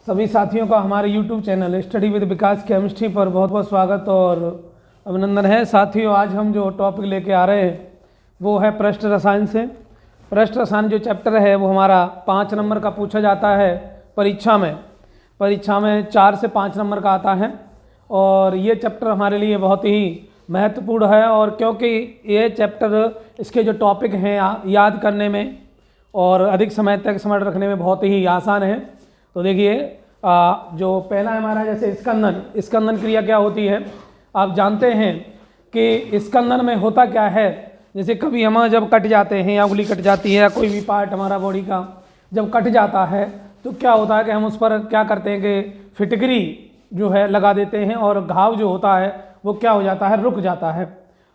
सभी साथियों का हमारे YouTube channel study with Vikas chemistry पर बहुत बहुत स्वागत और अभिनंदन है। साथियों, आज हम जो टॉपिक लेके आ रहे हैं वो है पृष्ठ रसायन से। पृष्ठ रसायन जो चैप्टर है वो हमारा 5 नंबर का पूछा जाता है परीक्षा में 4 से 5 नंबर का आता है और ये चैप्टर हमारे लिए बहुत ही महत्वपूर्ण है। और क्योंकि ये चैप्टर इसके जो टॉपिक हैं याद करने में और अधिक समय तक स्मरण रखने में बहुत ही आसान है। तो देखिए, जो पहला हमारा जैसे स्कंदन क्रिया क्या होती है, आप जानते हैं कि स्कंदन में होता क्या है। जैसे कभी हम जब कट जाते हैं या उंगली कट जाती है या कोई भी पार्ट हमारा बॉडी का जब कट जाता है तो क्या होता है कि हम उस पर क्या करते हैं कि फिटकरी जो है लगा देते हैं और घाव जो होता है वो क्या हो जाता है, रुक जाता है।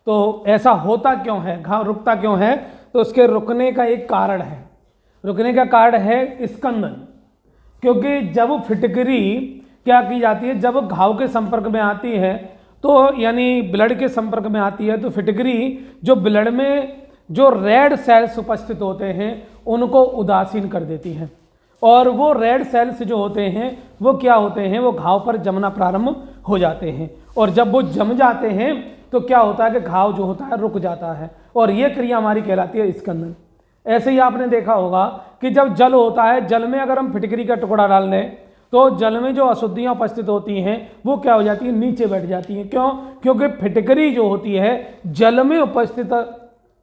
तो ऐसा होता क्यों है, घाव रुकता क्यों है? तो उसके रुकने का एक कारण है। रुकने का कारण है स्कंदन। क्योंकि जब फिटकरी क्या की जाती है, जब घाव के संपर्क में आती है तो यानी ब्लड के संपर्क में आती है तो फिटकरी जो ब्लड में जो रेड सेल्स उपस्थित होते हैं उनको उदासीन कर देती है और वो रेड सेल्स जो होते हैं वो क्या होते हैं, वो घाव पर जमना प्रारंभ हो जाते हैं और जब वो जम जाते हैं तो क्या होता है कि घाव जो होता है रुक जाता है और ये क्रिया हमारी कहलाती है स्कंदन। ऐसे ही आपने देखा होगा कि जब जल होता है, जल में अगर हम फिटकरी का टुकड़ा डाल दें तो जल में जो अशुद्धियाँ उपस्थित होती हैं वो क्या हो जाती है, नीचे बैठ जाती हैं। क्यों? क्योंकि फिटकरी जो होती है जल में उपस्थित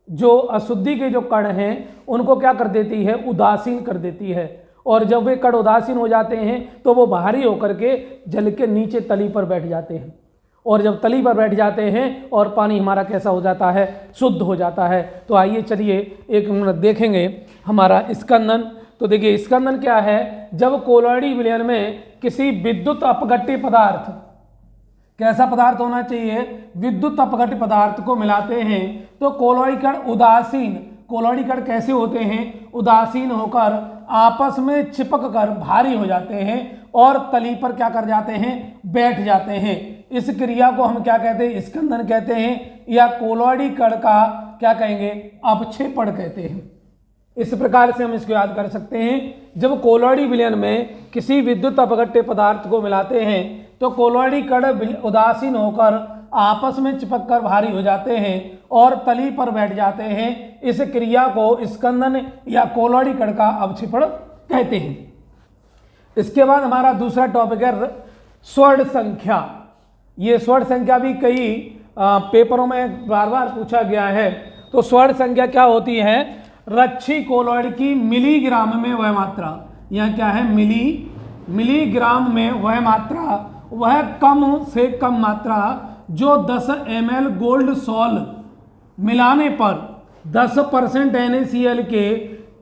जो अशुद्धि के जो कण हैं उनको क्या कर देती है, उदासीन कर देती है। और जब वे कण उदासीन हो जाते हैं तो वो भारी होकर के जल के नीचे तली पर बैठ जाते हैं और जब तली पर बैठ जाते हैं और पानी हमारा कैसा हो जाता है, शुद्ध हो जाता है। तो आइए चलिए एक मिनट देखेंगे हमारा स्कंदन। तो देखिए स्कंदन क्या है, जब कोलॉइडी विलयन में किसी विद्युत अपघट्य पदार्थ, कैसा पदार्थ होना चाहिए, विद्युत अपघट्य पदार्थ को मिलाते हैं तो कोलॉइड कण उदासीन, कोलॉइडी कण कैसे होते हैं, उदासीन होकर आपस में चिपक कर भारी हो जाते हैं और तली पर क्या कर जाते हैं, बैठ जाते हैं। इस क्रिया को हम क्या कहते हैं, स्कंदन कहते हैं या कोलॉइडी कण का क्या कहेंगे, अवक्षेपण कहते हैं। इस प्रकार से हम इसको याद कर सकते हैं। जब कोलॉइडी विलयन में किसी विद्युत अपघट्य पदार्थ को मिलाते हैं तो कोलॉइडी कण उदासीन होकर आपस में चिपक कर भारी हो जाते हैं और तली पर बैठ जाते हैं। इस क्रिया को स्कंदन या कोलॉइडी कण का अवक्षेपण कहते हैं। इसके बाद हमारा दूसरा टॉपिक है स्वर्ण संख्या। ये स्वर्ण संख्या भी कई पेपरों में बार बार पूछा गया है। तो स्वर्ण संख्या क्या होती है, रच्छी कोलॉइड की मिलीग्राम में वह मात्रा, यह क्या है, मिलीग्राम में वह मात्रा, वह कम से कम मात्रा जो 10 ml गोल्ड सॉल मिलाने पर 10% NaCl के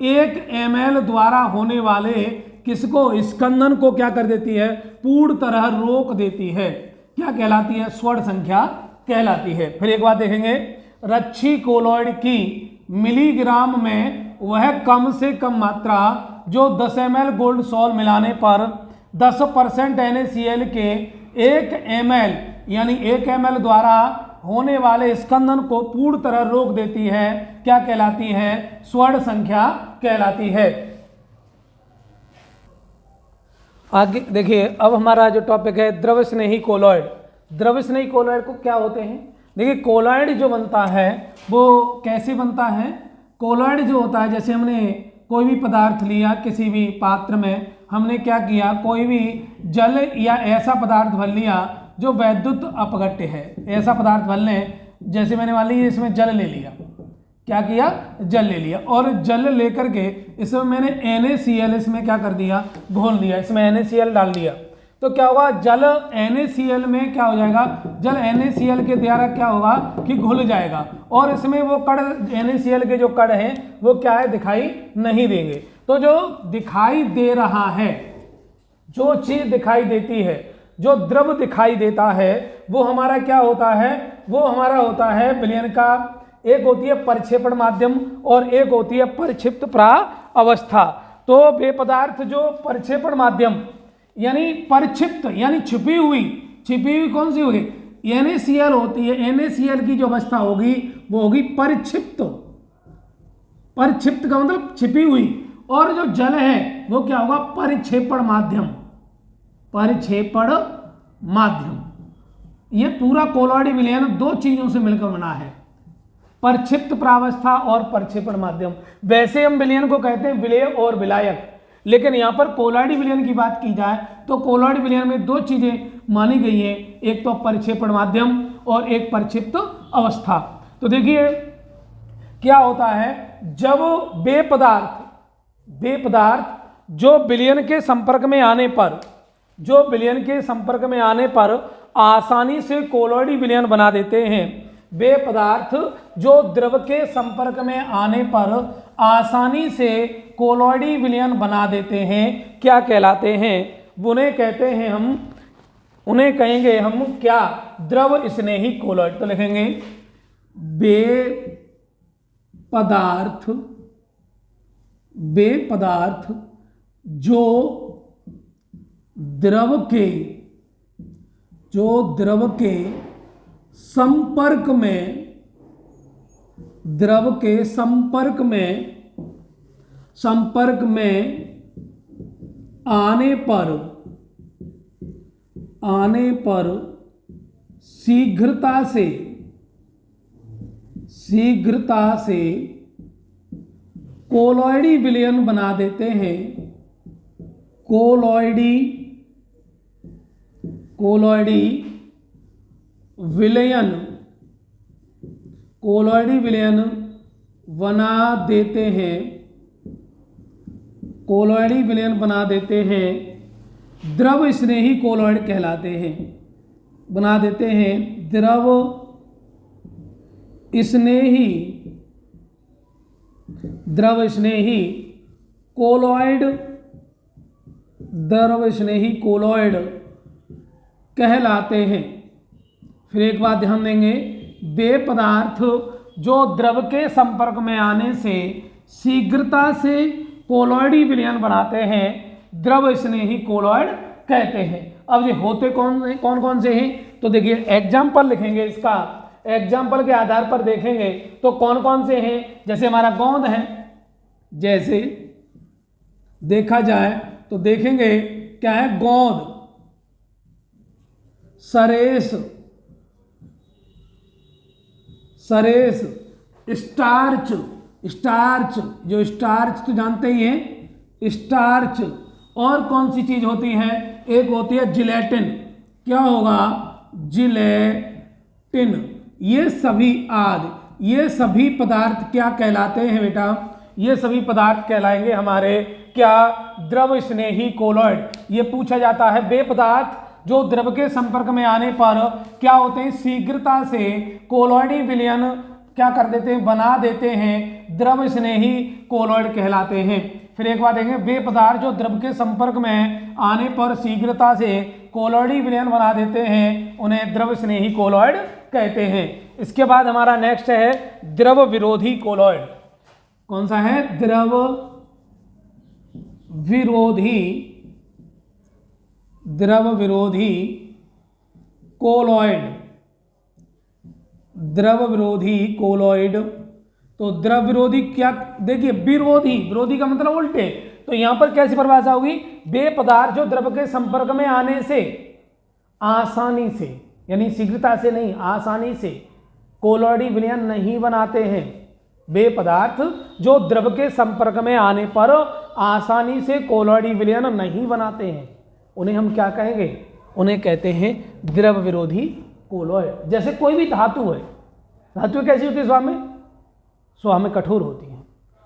1 ml द्वारा होने वाले किसको, स्कंदन को क्या कर देती है, पूर्ण तरह रोक देती है। क्या कहलाती है, स्वर्ण संख्या कहलाती है। फिर एक बात देखेंगे, रच्छी कोलॉइड की मिलीग्राम में वह कम से कम मात्रा जो 10 ml गोल्ड सॉल मिलाने पर 10% NaCl के 1 ml यानी 1 ml द्वारा होने वाले स्कंदन को पूर्ण तरह रोक देती है। क्या कहलाती है, स्वर्ण संख्या कहलाती है। आगे देखिए, अब हमारा जो टॉपिक है द्रव स्नेही कोलॉइड। द्रव स्नेही कोलॉइड को क्या होते हैं, देखिए कोलॉइड जो बनता है वो कैसे बनता है। कोलॉइड जो होता है, जैसे हमने कोई भी पदार्थ लिया, किसी भी पात्र में हमने क्या किया, कोई भी जल या ऐसा पदार्थ भर लिया जो वैद्युत अपघट्य है, ऐसा पदार्थ भर लें। जैसे मैंने मान लीजिए इसमें जल ले लिया, क्या किया, जल ले लिया और जल लेकर के इसमें मैंने NaCl इसमें क्या कर दिया, घोल दिया, इसमें NaCl डाल दिया। तो क्या होगा, जल NaCl में क्या हो जाएगा, जल NaCl के द्वारा क्या होगा कि घुल जाएगा और इसमें वो कण NaCl के जो कण हैं वो क्या है, दिखाई नहीं देंगे। तो जो दिखाई दे रहा है, जो चीज दिखाई देती है, जो द्रव दिखाई देता है वो हमारा क्या होता है, वो हमारा होता है विलयन का, एक होती है परिक्षेपण माध्यम और एक होती है परिक्षिप्त प्रावस्था। तो वे पदार्थ जो परिक्षेपण माध्यम यानी परिक्षिप्त यानी छिपी हुई कौन सी होगी, NaCl होती है। NaCl की जो अवस्था होगी वो होगी परिक्षिप्त, परिक्षिप्त का मतलब छिपी हुई, और जो जल है वो क्या होगा, परिक्षेपण माध्यम। परिक्षेपण माध्यम। ये पूरा कोलॉइड विलयन दो चीजों से मिलकर बना है, प्रक्षिप्त प्रावस्था और प्रक्षेपण माध्यम। वैसे हम विलयन को कहते हैं विलेय और विलायक, लेकिन यहाँ पर कोलॉइड विलयन की बात की जाए तो कोलॉइड विलयन में दो चीजें मानी गई हैं, एक तो प्रक्षेपण माध्यम और एक प्रक्षिप्त अवस्था। तो देखिए क्या होता है, जब वे पदार्थ जो विलयन के संपर्क में आने पर आसानी से कोलॉइड विलयन बना देते हैं। वे पदार्थ जो द्रव के संपर्क में आने पर आसानी से कोलॉइडी विलयन बना देते हैं, क्या कहलाते हैं? उन्हें कहेंगे हम क्या? द्रव स्नेही कोलॉइड। तो लिखेंगे वे पदार्थ जो द्रव के संपर्क में आने पर शीघ्रता से कोलॉइडी विलयन बना देते हैं। कोलॉइडी विलयन बना देते हैं। कोलॉइडी विलयन बना देते हैं, द्रव स्नेही कोलॉइड कहलाते हैं। बना देते हैं द्रव स्नेही कोलॉइड कहलाते हैं। फिर एक बात ध्यान देंगे, वे पदार्थ जो द्रव के संपर्क में आने से शीघ्रता से कोलॉइडी विलयन बनाते हैं, द्रव स्नेही कोलॉइड कहते हैं। अब ये होते कौन से हैं? तो देखिए एग्जाम्पल लिखेंगे, इसका एग्जाम्पल के आधार पर देखेंगे तो कौन कौन से हैं। जैसे हमारा गोंद है, जैसे देखा जाए तो देखेंगे क्या है, गोंद, सरेस, स्टार्च, जो स्टार्च तो जानते ही हैं, स्टार्च। और कौन सी चीज होती है? एक होती है जिलेटिन। क्या होगा? जिलेटिन। ये सभी पदार्थ क्या कहलाते हैं बेटा? ये सभी पदार्थ कहलाएंगे हमारे क्या? द्रव स्नेही कोलॉइड। ये पूछा जाता है, वे पदार्थ जो द्रव के संपर्क में आने पर क्या होते हैं? शीघ्रता से कोलॉइडी विलयन क्या कर देते हैं? बना देते हैं, द्रव स्नेही कोलॉइड कहलाते हैं। फिर एक बात देखेंगे, वे पदार्थ जो द्रव के संपर्क में आने पर शीघ्रता से कोलॉइडी विलयन बना देते हैं, उन्हें द्रव स्नेही कोलॉइड कहते हैं। इसके बाद हमारा नेक्स्ट है द्रव विरोधी कोलॉइड। कौन सा है? द्रव विरोधी कोलॉइड। द्रव विरोधी कोलॉइड। तो द्रव विरोधी क्या? देखिए विरोधी का मतलब उल्टे। तो यहां पर कैसी परिभाषा होगी? वे पदार्थ जो द्रव के संपर्क में आने से आसानी से, यानी शीघ्रता से नहीं, आसानी से कोलॉइडी विलयन नहीं बनाते हैं। वे पदार्थ जो द्रव के संपर्क में आने पर आसानी से कोलॉइडी विलयन नहीं बनाते हैं, उन्हें हम क्या कहेंगे? उन्हें कहते हैं द्रव विरोधी कोलॉइड। जैसे कोई भी धातु है, धातु कैसी होती है? स्वाभाविक में कठोर होती है।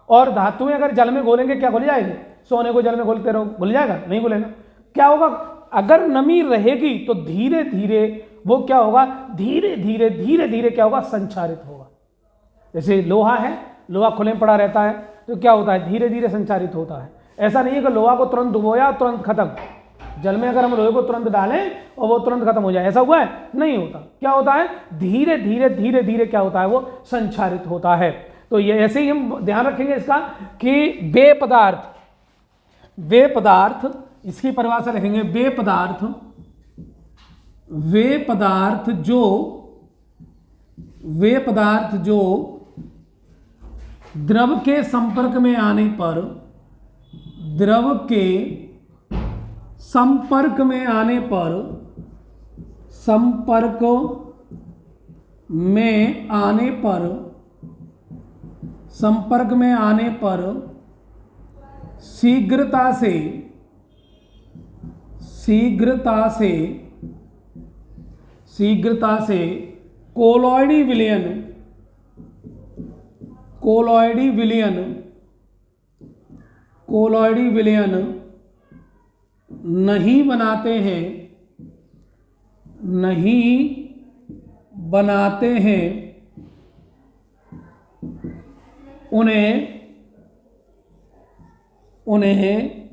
और धातुएं अगर जल में घोलेंगे क्या घुल जाएगी? सोने को जल में घोलते रहो, घुल जाएगा? नहीं घुलेगा। क्या होगा? अगर नमी रहेगी तो धीरे धीरे वो क्या होगा? धीरे धीरे क्या होगा? संचारित होगा। जैसे लोहा है, लोहा खुले पड़ा रहता है तो क्या होता है? धीरे धीरे संचारित होता है। ऐसा नहीं है कि लोहा को तुरंत डुबोया और तुरंत खत्म। जल में अगर हम लोहे को तुरंत डालें और वो तुरंत खत्म हो जाए, ऐसा हुआ है? नहीं होता। क्या होता है? धीरे धीरे क्या होता है? वो संचारित होता है। तो ये ऐसे ही हम ध्यान रखेंगे इसका कि वे पदार्थ, इसकी परिभाषा लिखेंगे, वे पदार्थ जो द्रव के संपर्क में आने पर, द्रव के संपर्क में आने पर, संपर्क में आने पर, संपर्क में आने पर शीघ्रता से, शीघ्रता से, शीघ्रता से कोलॉइडी विलयन, कोलॉइडी विलयन, कोलॉइडी विलयन नहीं बनाते हैं, नहीं बनाते हैं, उन्हें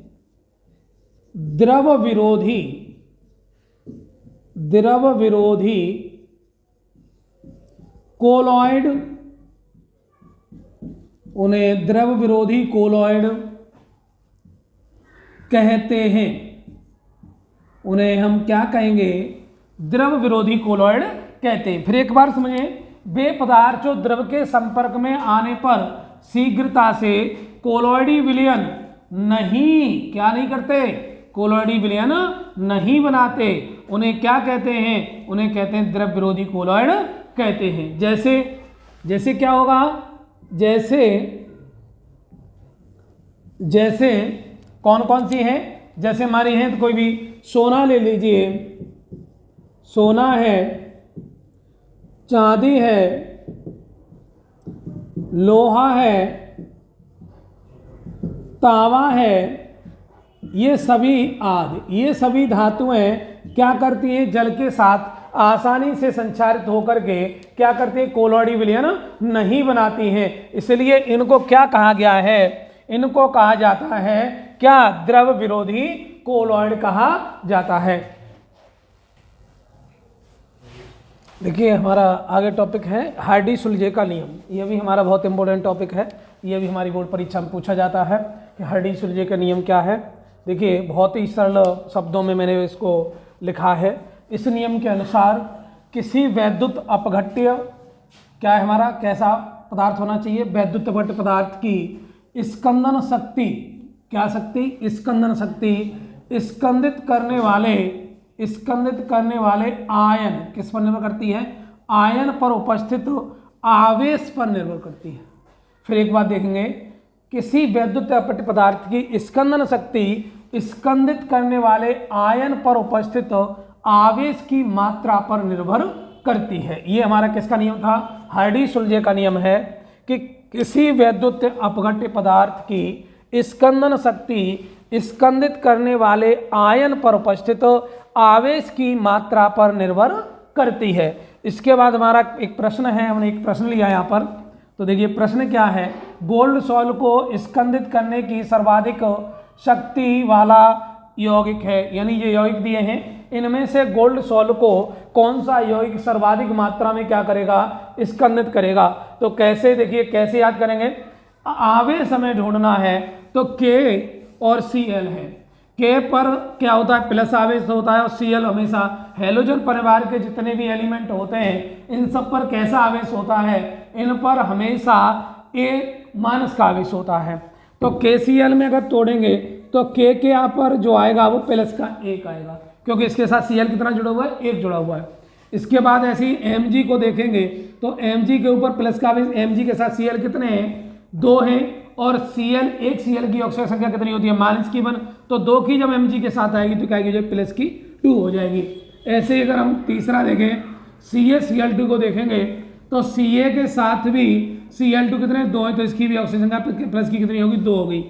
द्रव विरोधी, द्रव विरोधी कोलॉइड, उन्हें द्रव विरोधी कोलॉइड कहते हैं। उन्हें हम क्या कहेंगे? द्रव विरोधी कोलॉइड कहते हैं। फिर एक बार समझें, वे पदार्थ जो द्रव के संपर्क में आने पर शीघ्रता से कोलॉइडी विलयन नहीं, क्या नहीं करते? कोलॉइडी विलयन नहीं बनाते, उन्हें क्या कहते हैं? उन्हें कहते हैं द्रव विरोधी कोलॉइड कहते हैं। जैसे, जैसे क्या होगा? जैसे, जैसे कौन कौन सी है? जैसे हमारी है तो कोई भी सोना ले लीजिए, सोना है, चांदी है, लोहा है, तांबा है, ये सभी आदि, ये सभी धातुएं क्या करती हैं? जल के साथ आसानी से संचारित होकर के क्या करती हैं? कोलॉइडी विलयन नहीं बनाती हैं। इसलिए इनको क्या कहा गया है? इनको कहा जाता है क्या? द्रव विरोधी कोलॉइड कहा जाता है। देखिए हमारा आगे टॉपिक है हार्डी-सुलजे का नियम। यह भी हमारा बहुत इंपॉर्टेंट टॉपिक है, यह भी हमारी बोर्ड परीक्षा में पूछा जाता है कि हार्डी-सुलजे का नियम क्या है। देखिए बहुत ही सरल शब्दों में मैंने इसको लिखा है। इस नियम के अनुसार किसी वैद्युत अपघट्य, क्या है हमारा, कैसा पदार्थ होना चाहिए? वैद्युत अपघट्य पदार्थ की स्कंदन शक्ति, क्या शक्ति? स्कंदन शक्ति स्कंदित करने वाले, स्कंदित करने वाले आयन किस पर निर्भर करती है? आयन पर उपस्थित आवेश पर निर्भर करती है। फिर एक बात देखेंगे, किसी वैद्युत अपघट्य पदार्थ की स्कंदन शक्ति स्कंदित करने वाले आयन पर उपस्थित आवेश की मात्रा पर निर्भर करती है। ये हमारा किसका नियम था? हार्डी-सुलजे का नियम है कि किसी वैद्युत अपघट्य पदार्थ की स्कंदन शक्ति स्कंदित करने वाले आयन पर उपस्थित आवेश की मात्रा पर निर्भर करती है। इसके बाद हमारा एक प्रश्न है, हमने एक प्रश्न लिया यहाँ पर, तो देखिए प्रश्न क्या है? गोल्ड सॉल्ट को स्कंदित करने की सर्वाधिक शक्ति वाला यौगिक है, यानी ये यौगिक दिए हैं, इनमें से गोल्ड सॉल्ट को कौन सा यौगिक सर्वाधिक मात्रा में क्या करेगा? स्कंदित करेगा। तो कैसे? देखिए कैसे याद करेंगे? आवेश हमें ढूंढना है तो K और Cl है। K पर क्या होता है? प्लस आवेश होता है, और Cl हमेशा हैलोजन परिवार के जितने भी एलिमेंट होते हैं इन सब पर कैसा आवेश होता है? इन पर हमेशा A- का आवेश होता है। तो KCl में अगर तोड़ेंगे तो K के यहाँ पर जो आएगा वो प्लस का 1 आएगा, क्योंकि इसके साथ Cl कितना जुड़ा हुआ है? 1 जुड़ा हुआ है। इसके बाद ऐसे ही Mg को देखेंगे तो Mg के ऊपर प्लस का आवेश, Mg के साथ Cl कितने हैं? 2 हैं, और Cl, एक Cl की ऑक्सीजन संख्या कितनी होती है? -1, तो 2 की जब Mg के साथ आएगी तो क्या आएगी? जो प्लस की 2 हो जाएगी। ऐसे ही अगर हम तीसरा देखें, CaCl2 को देखेंगे तो Ca के साथ भी Cl2 कितने? 2 है, तो इसकी भी ऑक्सीजन संख्या प्लस की कितनी होगी? 2 हो गई।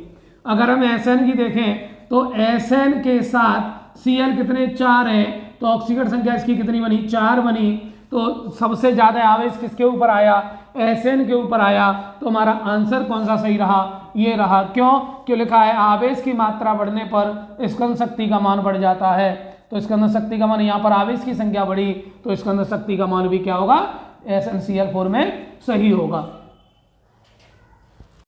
अगर हम Sn की देखें तो Sn के साथ Cl कितने? 4 है, तो ऑक्सीजन संख्या इसकी कितनी बनी? 4 बनी। तो सबसे ज़्यादा आवेश किसके ऊपर आया? Sn के ऊपर आया। तो हमारा आंसर कौन सा सही रहा? ये रहा। क्यों लिखा है? आवेश की मात्रा बढ़ने पर स्कंदन शक्ति का मान बढ़ जाता है। तो स्कंदन शक्ति का मान, यहाँ पर आवेश की संख्या बढ़ी तो स्कंदन शक्ति का मान भी क्या होगा? SnCl4 में सही होगा।